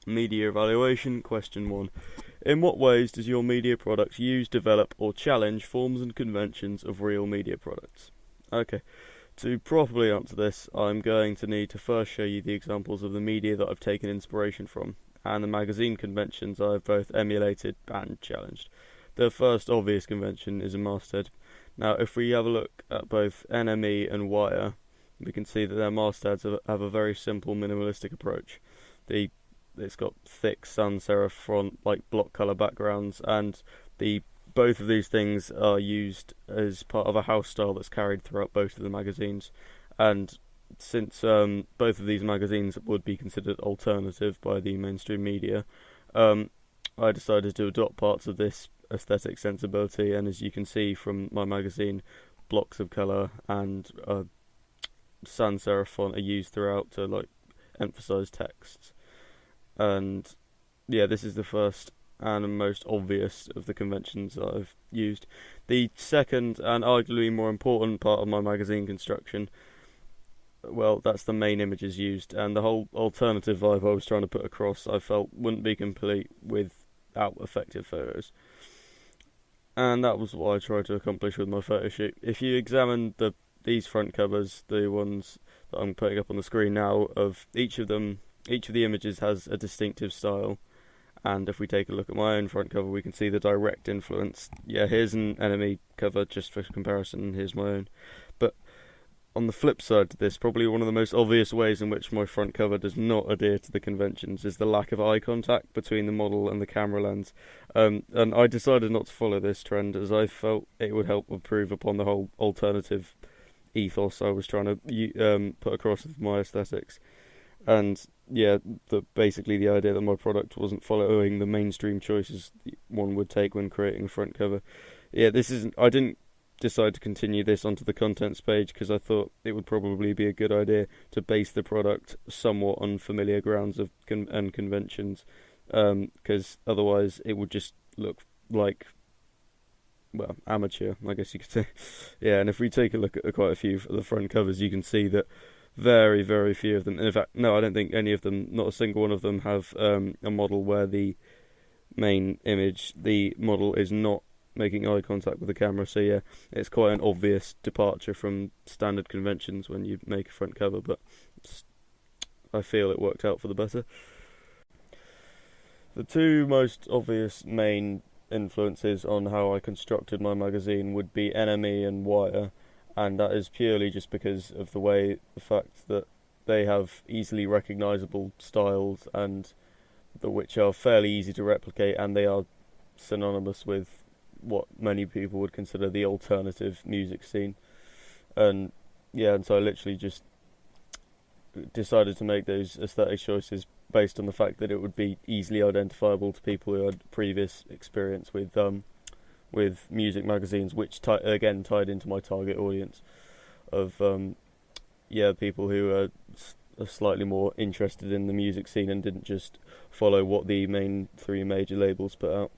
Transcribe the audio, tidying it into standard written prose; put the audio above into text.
Media evaluation, question 1. In what ways does your media product use, develop, or challenge forms and conventions of real media products? Okay, to properly answer this, I'm going to need to first show you the examples of the media that I've taken inspiration from, and the magazine conventions I've both emulated and challenged. The first obvious convention is a masthead. Now, if we have a look at both NME and Wire, we can see that their mastheads have a very simple minimalistic approach. It's got thick sans serif font, like block colour backgrounds, and both of these things are used as part of a house style that's carried throughout both of the magazines. And since both of these magazines would be considered alternative by the mainstream media, I decided to adopt parts of this aesthetic sensibility. And as you can see from my magazine, blocks of colour and sans serif font are used throughout to emphasise texts. And yeah, this is the first and most obvious of the conventions that I've used. The second and arguably more important part of my magazine construction, well, that's the main images used, and the whole alternative vibe I was trying to put across I felt wouldn't be complete without effective photos. And that was what I tried to accomplish with my photo shoot. If you examine these front covers, the ones that I'm putting up on the screen now, of each of the images has a distinctive style. And if we take a look at my own front cover, we can see the direct influence. Yeah, here's an NME cover just for comparison, and here's my own. But on the flip side to this, probably one of the most obvious ways in which my front cover does not adhere to the conventions is the lack of eye contact between the model and the camera lens. And I decided not to follow this trend, as I felt it would help improve upon the whole alternative ethos I was trying to put across with my aesthetics. And yeah, basically the idea that my product wasn't following the mainstream choices one would take when creating a front cover. Yeah, I didn't decide to continue this onto the contents page because I thought it would probably be a good idea to base the product somewhat on familiar grounds and conventions, because otherwise it would just look like, well, amateur, I guess you could say. Yeah, and if we take a look at quite a few of the front covers, you can see that very, very few of them, and in fact, no, I don't think any of them, not a single one of them, have a model where the main image, the model is not making eye contact with the camera. So yeah, it's quite an obvious departure from standard conventions when you make a front cover, but I feel it worked out for the better. The two most obvious main influences on how I constructed my magazine would be NME and Wire, and that is purely just because of the fact that they have easily recognisable styles and which are fairly easy to replicate, and they are synonymous with what many people would consider the alternative music scene. And yeah, and so I literally just decided to make those aesthetic choices based on the fact that it would be easily identifiable to people who had previous experience with music magazines, which again tied into my target audience of people who are slightly more interested in the music scene and didn't just follow what the main three major labels put out.